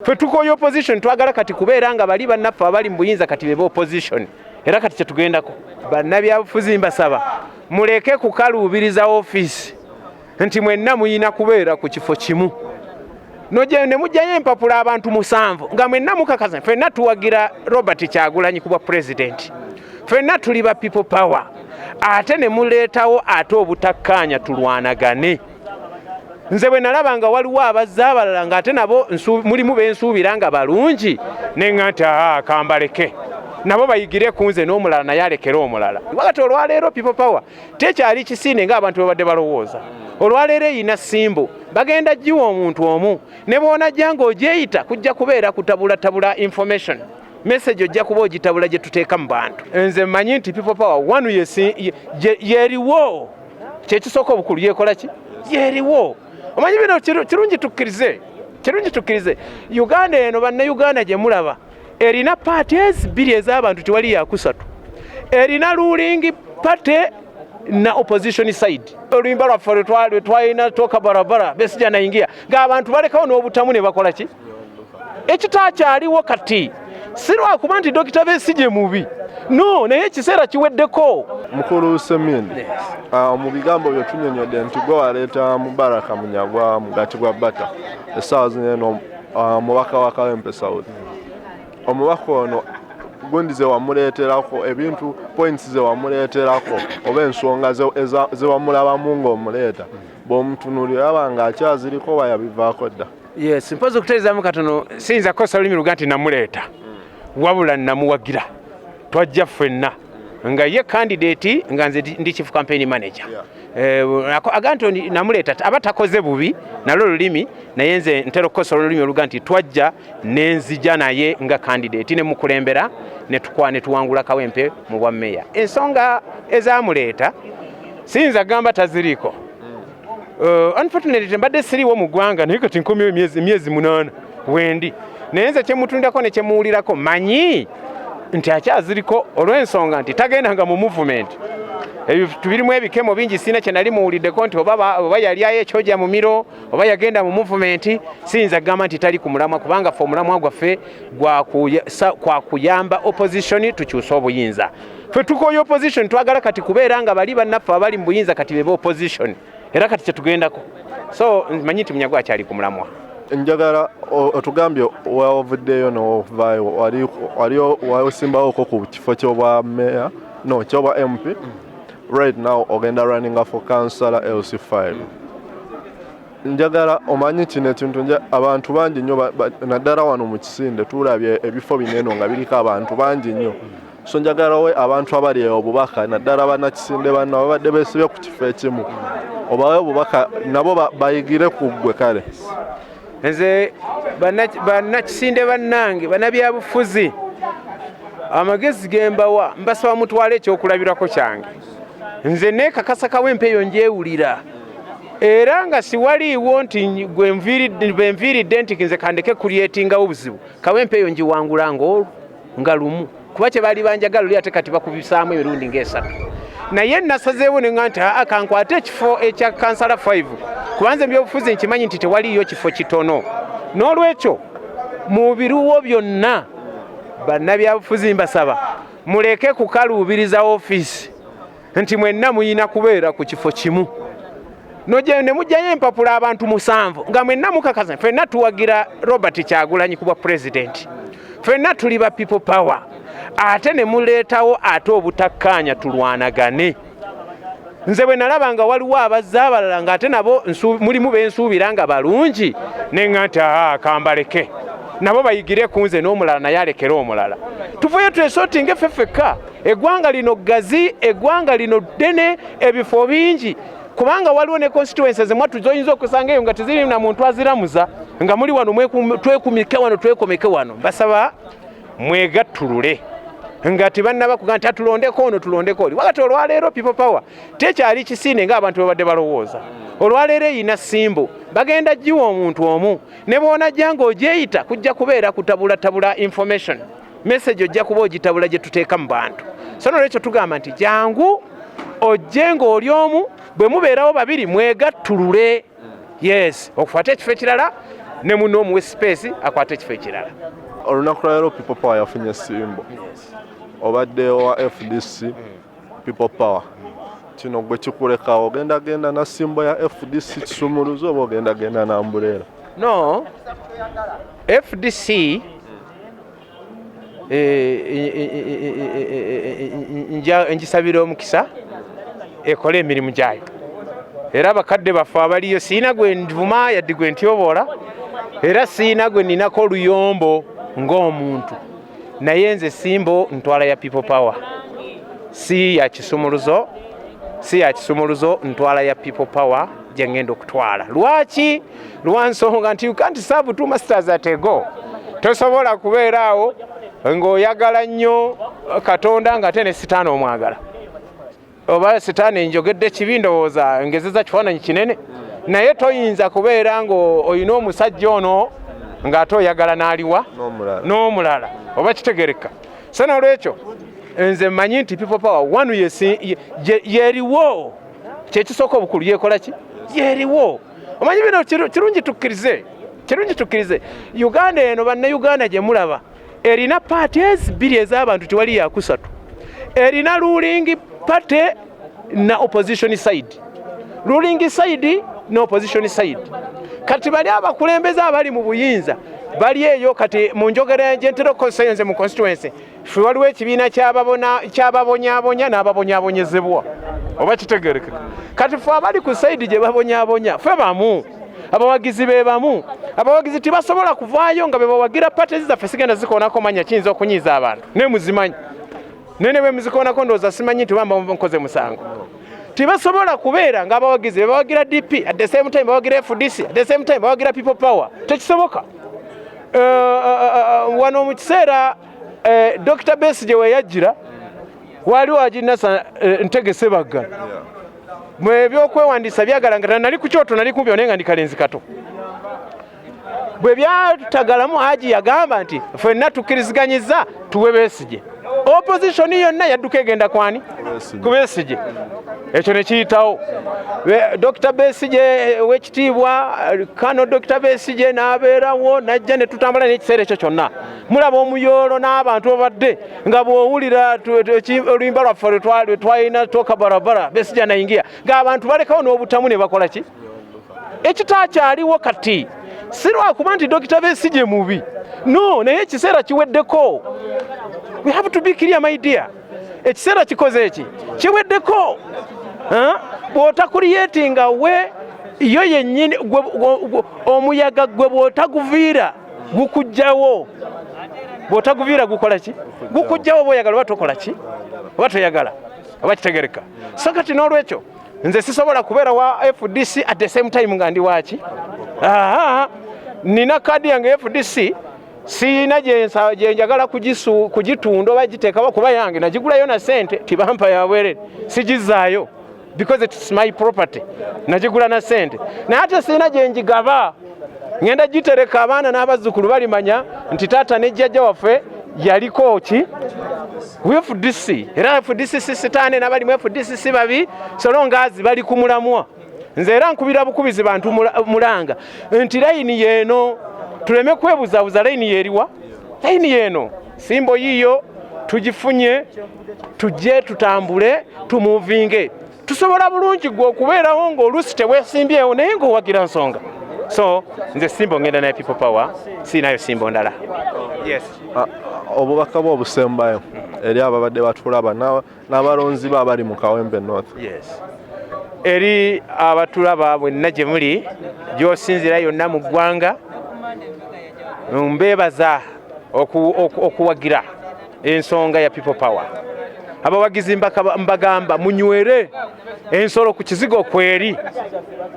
Ffe tukoyo opposition twagala kati kubeera nga bali bannaffe abali mu buyinza kati bebe opposition era kati kyetugendako bannabyabufuzi mbasaba muleke kukaluubiriza ofiisi nti mwenna muyina kubeera ku kifo kimu nogende mujjayo empapula abantu 7 nga mwenna mukakaza ffenna tuwagira Robert Kyagulanyi kuba president ffenna tuli ba people power ate ne muleetawo ate obutakkaanya tulwanagane. Nze bwe nalaba nga waliwo abazze abalala ng'ate nabo mulimu bensuubira nga balungi ne nti kambaleke nabo bayigire ku nze n'omulala naye alekera omulala. Wakati olwaleero people power tekyali kisinde ng'abantu babadde balowooza. Olwaleero eyina ssimbo bagenda giwa omuntu omu ne bw'onajja ng'ogyeyita kujja kubeera kutabulatabula information message ojja kuba ogitabula gye tuteeka mu bantu. Nze mmanyi nti people power wanu yeriwo kyekisooka obukulu yekola ki yeriwo. Omanyi bino kirungi tukkirize Uganda eno bannayuganda gye mulaba erina parties 2 ez'abantu tewali yakusatu erina ruling party na opposition side. Oluyimba lwaffe lwe twalina toka barabara besija naingia ng'abantu balekawo n'obutamu ne bakola ki ekitaakyaliwo kati si lwakuba nti Dr. Besigye mubi no naye ekiseera kiweddeko. Mukulu Semindi mu bigambo bye tunyonyodde nti gwe waleeta Mubaraka Munyagwa mugati gwa Bata essaawa zino eno mubaka wa Kawempe South omubaka ono gundi ze wamuleeterako ebintu points ze wamuleeterako oba ensonga ze wamulabamu ng'omuleeta bw'omutunuulira yaba ng'akyaziriko wayabivaako dda. Yes, mpozi okutereezaamu katono siyinza kukosa lulimi luga nti namuleeta wabula namuwagira twajja ffenna nga ye candidate nga nze ndi chief campaign manager aganto namuleeta aba takoze bubi nalo lulimi naye nze ntero kukosa lulimi oluga nti twajja nenzija naye nga candidate ne mukulembera ne tukwane tuwangula Kawempe mu bwa meya. Ensonga ezamuleeta siyinza gamba taziriko. Unfortunately mbadde siriwo mu ggwanga naye kati nkomyewo emyezi 8 wendi naye nze kyemutundako ne kyemuwulirako manyi nti akyaziriko olw'ensonga nti tagendanga mu movement. Tubirimu ebikemo bingi sina kye nali muwuliddeko nti oba yalyayo ekyojja mu miro oba yagenda mu movement siyinza gamba nti tali ku mulamwa kubanga ffe omulamwa gwaffe kwa kuyamba opposition tukyusa obuyinza. Ffe tukoyo opposition twagala kati kubeera nga bali bannaffe abali mu buyinza kati bebe opposition era kati kyetugendako so manyi nti Munyagwa akyali ku mulamwa. Njagala otugambye wavuddeyo n'ovaayo waliyo wasimbawo ku kifo ky'obwa meya no ky'obwa MP right now ogenda running for councillor LC5. Njagala omanyi kino ekintu nje abantu bangi nnyo naddala wano mu kisinde tulabye ebifo bineno nga biriko abantu bangi nnyo so njagala we abantu abali obubaka naddala bannakisinde banno babadde beesibye ku kifo ekimu obawe obubaka nabo bayigire ku ggwe kale. Nze bannakisinde bannange bannabyabufuzi amagezi gembawa mbasaba mutwale ekyokulabirako kyange nze neekakasa Kawempe eyo njewulira era nga siwaliiwo nti gwe nviiridde nti nze kandeke kulyetingawo obuzibu Kawempe eyo njiwangula nga lumu kuba kye baali banjagala luli ate kati bakubisaamu emirundi ng'esatu naye nasazeewo ne nga nti kankwate ekifo ekya kansala 5 kubanze mbyobufuzi nkimanyi nti tewaliyo kifo kitono n'olwekyo mu biruwo byonna bannabyabufuzi mbasaba muleke kukaluubiriza ofiisi nti mwenna muyina kubeera ku kifo kimu nogende mujjayo empapula abantu 7 nga mwenna mukakaza ffenna tuwagira Robert Kyagulanyi kuba president ffenna tuli ba people power ate ne muleetawo ate obutakkaanya tulwanagane. Nze bwe nalaba nga waliwo abazze abalala ng'ate nabo mulimu bensuubira nga balungi ne nti kambaleke nabo bayigire ku nze n'omulala naye alekera omulala. Tuvuye twesotinge ffeffekka eggwanga lino ggazi eggwanga lino ddene ebifo bingi kubanga waliwo ne constituencies mwatu zoyinza okusanga eyo nga teziri na muntu aziramuza nga muli wano twekomeke wano basaba mwegattulule nga tibannaba kuga nti tulondeko ono tulondeko oli. Wakati olwaleero people power tekyali kisinde ng'abantu babadde balowooza. Olwaleero eyina ssimbo bagenda giwa omuntu omu ne bw'onajja ng'ogyeyita kujja kubeera kutabulatabula information message ojja kuba ogitabula gye tuteeka mu bantu. So n'olwekyo tugamba nti jangu ojje ng'oli omu bwe mubeerawo babiri mwegattulule. Yes okufuata ekifo ekirala ne muno omuwe space akwate ekifo ekirala. Olunaku lwa leero People Power yafunye simbo. Obadde wa FDC People Power. Kino gwe kikuleka ogenda na simbo ya FDC kisumuluzo oba ogenda na umbrella? No, FDC ngisabira omukisa ekole emirimu gyayo, era abakadde baffe abaliyo siina gwe nvuma yadde gwe ntyobola, era siina gwe ninako oluyombo ng'omuntu, naye nze simbo ntwala ya People Power, si ya kisumuluzo ntwala ya People Power gye ngenda okutwala. Lwaki? Lwansonga nti you can't serve two masters at a go. Tosobola kubeeraawo ng'oyagala nnyo Katonda nga ate ne sitaani omwagala, oba sitaani njogedde kibi ndowooza ngezeza kifaananyi kinene, naye toyinza kubeera ng'olina omusajja ono ng'ate oyagala n'aliwa n'omulala, oba kitegereka. So n'olwekyo nze mmanyi nti People Power wanu yeriwo, kyekisooka obukulu yekola ki? Yeriwo. Omanyi bino kirungi tukkirize. Uganda eno bannayuganda gye mulaba erina parties bbiri ez'abantu tewali yakusatu. Erina ruling party na opposition side. Ruling side na opposition side. Kati bali abakulembeze abali mu buyinza bali eyo kati mu njogera ntero konsenze mu constituency fwe waliwo ekibiina ky'ababonyaabonya n'ababonyaabonyezebwa, oba kitegereka. Kati fwe abali ku side gye babonyaabonya fwe bamu, abawagizi be bamu. Abawagizi tibasobola kuvaayo nga bebawagira pate zaffe sigenda zikoonako manya kiyinza okunyiiza abantu ne muzimanyi nene bwe muzikoonako ndowooza simanyi nti bamba nkoze musango. Tibasobola kubeera ng'abawagizi bebawagira DP at the same time bawagira FDC at the same time bawagira People Power, tekisoboka. Wano mu kiseera Dr. Besigye we yajjira waliwo aginasa ntegese bagga mu ebyokwewandiisa byagalangana nali ku kyoto nali kumpi onenga ndi kalenzi kato. Bwe byatagalamu Haji yagamba nti ffenna tukkiriziganyiza tuwe Besigye. Opposition yonna yadduka egenda kwani? Ku Besigye. Ekyo ne kiyitawo. Dr. Besigye w'ekitiibwa Kano Dr. Besigye n'abeerawo n'ajja ne tutambula n'ekiseera ekyo kyonna. Mulaba omuyoolo n'abantu obadde nga bw'owulira oluyimba lwaffe lwe twalina toka barabara Besigye anayingira ng'abantu balekawo n'obutamu ne bakola ki? Ekitaakyaliwo kati si lwakuba nti Dr. Besigye mubi, no, naye ekiseera kiweddeko. We have to be clear, my dear. Ekiseera kikoze eki kiweddeko. Bw'otakuliyetinga we yo yennyini omuyaga gwe bw'otaguviira gukujjawo. Bw'otaguviira gukola ki? Gukujjawo bw'oyagala oba tokola ki? Oba toyagala oba kitegereka. So kati n'olwekyo nze sisobola kubeera wa FDC at the same time nga ndi waki. Nina kadi yange FDC siina gye njagala kugitunda oba giteekawo kuba yange nagigulayo na sente tibampa ya bwerere sigizaayo because it's my property, nagigula na sente naye ate siina gye njigaba ngenda gitereka abaana n'abazzukulu balimanya nti taata ne jjajja waffe yaliko ki FDC, era FDC si sitaane n'abalimu FDC si babi solongaazi bali ku mulamwa. Nze era nkubira bukubizi bantu mulanga nti layini yeeno tuleme kwebuzaabuza layini yeeriwa. Layini yeeno simbo yiyo tugifunye tujje tutambule tumuvinge tusobola bulungi gwe okubeerawo ng'oluusi teweesimbyewo naye ng'owagira nsonga. So nze simbo ngenda naye People Power, siinayo simbo ndala. Yes. Obubaka bw'obusembayo eri ababadde batulaba n'abalonzi be abali mu Kawempe North. Yes. Eri abatulaba bwenna gye muli gy'osinzira yonna mu ggwanga mbeebaza okuwagira ensonga ya People Power. Abawagizi mbagamba munywere ensolo ku kizigo kweri,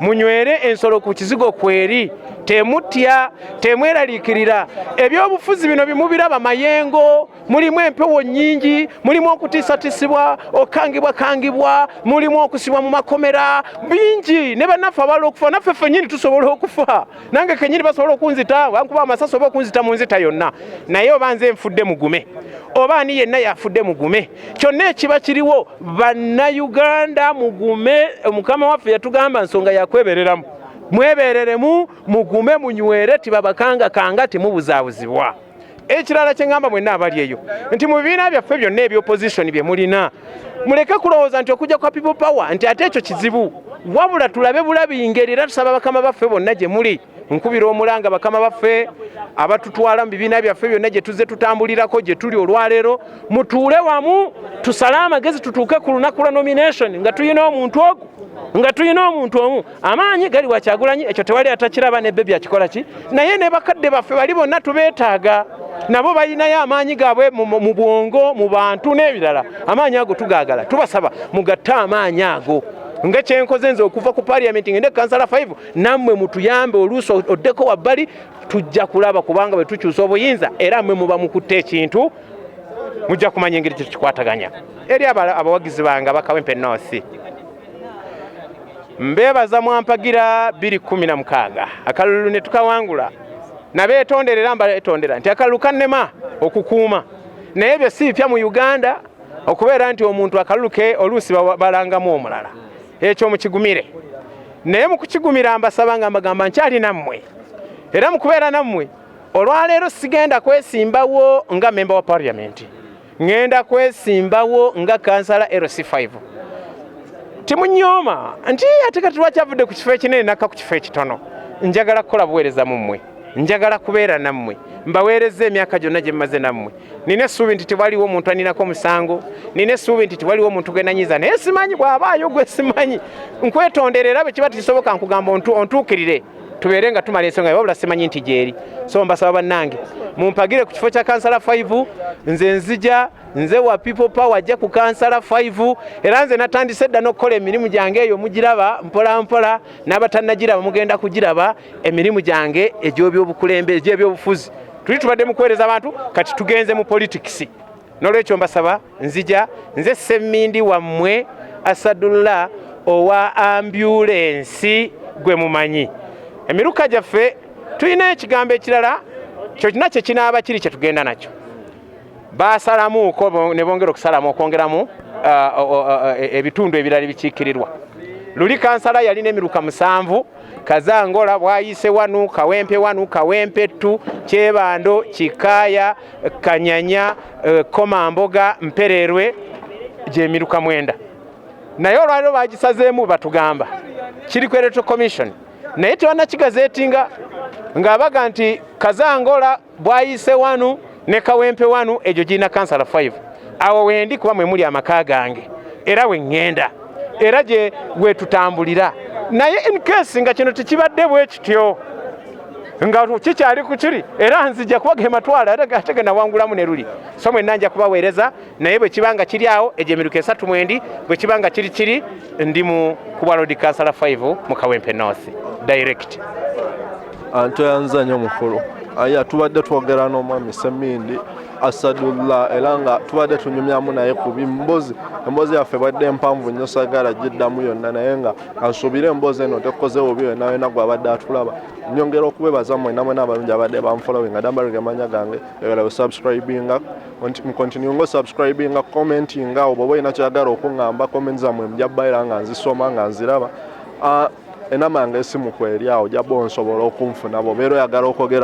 munywere ensolo ku kizigo kweri, temutya temweraliikirira. Ebyobufuzi bino bimubiraba mayengo, mulimu empewo nnyingi, mulimu okutiisatisibwa okangibwa mulimu okusibwa mu makomera bingi ne bannaffe abala okufa naffe ffennyini tusobola okufa. Nange kennyini basobola okunzita wankuba amasasi oba okunzita mu nzita yonna, naye oba nze nfudde mugume oba ani yenna yafudde mugume. Kyonna ekiba kiriwo bannayuganda mugume. Mukama waffe yatugamba nsonga yakwebereramu mwebereremu mugume munywere tibabakanga kanga temubuzaabuzibwa. Ekirala kye ngamba mwenna abali eyo nti mu bibiina byaffe byonna eby'opposition bye mulina muleke kulowooza nti okujja kwa people power nti ate ekyo kizibu, wabula tulabe bulabi ngeri era tusaba bakama baffe bonna gye muli. Nkubira omulanga bakama baffe abatutwala mu bibiina byaffe byonna gye tuzze tutambulirako gye tuli olwaleero, mutuule wamu tusale amagezi tutuuke ku lunaku lwa nomination nga tulina omuntu omu. Amaanyi gali wa Kyagulanyi, ekyo tewali atakiraba, ne Baby akikola ki, naye ne bakadde baffe bali bonna tubeetaaga, nabo balinayo amaanyi gaabwe mu bwongo, mu bantu n'ebirala. Amaanyi ago tugaagala, tubasaba mugatte amaanyi ago. Nga kyenkoze nze okuva ku parliament ngende kansala 5 nammwe mutuyambe oluusi oddeko wabbali, tujja kulaba kubanga bwe tukyusa obuyinza era mmwe muba mukutte ekintu mujja kumanya engeri kyetukikwataganya. Eri abawagizi bange abakawempe North, mbeebaza mwampagira 2016 akalulu ne tukawangula, nabeetonderera mbaetondera nti akalulu kannema okukuuma, naye ebyo si bipya mu Uganda okubeera nti omuntu akalulu ke oluusi balangamu omulala. Ekyo mukigumire, naye mukukigumira mbasaba nga mbagamba nkyali nammwe, era mukubeera nammwe olwaleero sigenda kwesimbawo nga member wa parliament, ngenda kwesimbawo nga kansala LC5. Timunyooma nti ate kati lwakyavudde ku kifo ekinene nakka ku kifo ekitono. Njagala kukola buweereza mu mmwe, njagala kubeera nammwe, mbaweereza emyaka gyonna gye mmaze nammwe. Nina essuubi nti tewaliwo omuntu aninako musango, nina essuubi nti tewaliwo omuntu gwe nanyiza, naye simanyi bw'abaayo gwe simanyi. Nkwetonderera bwe kiba tekisoboka nkugamba ontuukirire tubeere nga tumala ensonga wabula simanyi nti gyeri. So mbasaba bannange mumpagire ku kifo kya kansala 5, nze nzija nze wa people power ajja ku kansala 5, era nze natandise dda n'okukola emirimu gyange eyo mugiraba mpola mpola, n'abatannagiraba mugenda kugiraba emirimu gyange egy'ebyobukulembeze egy'ebyobufuzi. Tuli tubadde mu kuweereza abantu, kati tugenze mu politics. N'olwekyo mbasaba nzija nze Semmindi wammwe Asadullah owa ambulance gwe mumanyi. Emiruka gyaffe tulina ekigambo ekirala kyo kinakyo kinaaba kiri kye tugenda nakyo. Basalamuuko ne bongera okusalamu okwongeramu ebitundu ebirala ebikiikirirwa. Luli kansala yalina emiruka 7, Kazangola, Bwayise 1, Kawempe 1, Kawempe 2, Kyebando, Kikaaya, Kanyanya, Komamboga, Mpererwe, gy'emiruka 9. Naye olwaleero bagisazeemu batugamba kiri ku Electoral Commission, naye tebannakigazeetinga ng'abaga nti Kazangola, Bwayise 1 ne Kawempe 1 egyo girina kansala 5. Awo wendi kuba mwe muli amaka gange era we ŋŋenda era gye we tutambulira. Naye in case nga kino tekibadde bwe kityo nga kikyali ku kiri era nzija kuba ge matwala ate ge nawangulamu ne luli. So mwenna nja kubaweereza, naye bwe kibanga kiri awo egyo emiruka 3 mwendi, bwe kibanga kiri ndi mu kuba road kansala 5 mu Kawempe North direct. Antoyanza nnyo mukulu. Aya tubadde twogera n'omwami Semmindi Asadullah era nga tubadde tunyumyamu naye ku bimbozi. Embozi yaffe badde empanvu nnyo sagala giddamu yonna, naye nga asuubire embozi eno tekoze obi yonna gw'abadde atulaba. Nyongera okubebaza mwena abalungi abadde banfollowinga dambalage amanya gange era subscribinga continuing subscribinga commentinga obo boyina kyagala okuŋŋamba comment zammwe mujabba era nga nzisoma nga nziraba. Enama yange esimu kweri awo jabba onsobola okunfuna bw'obeera oyagala okwogera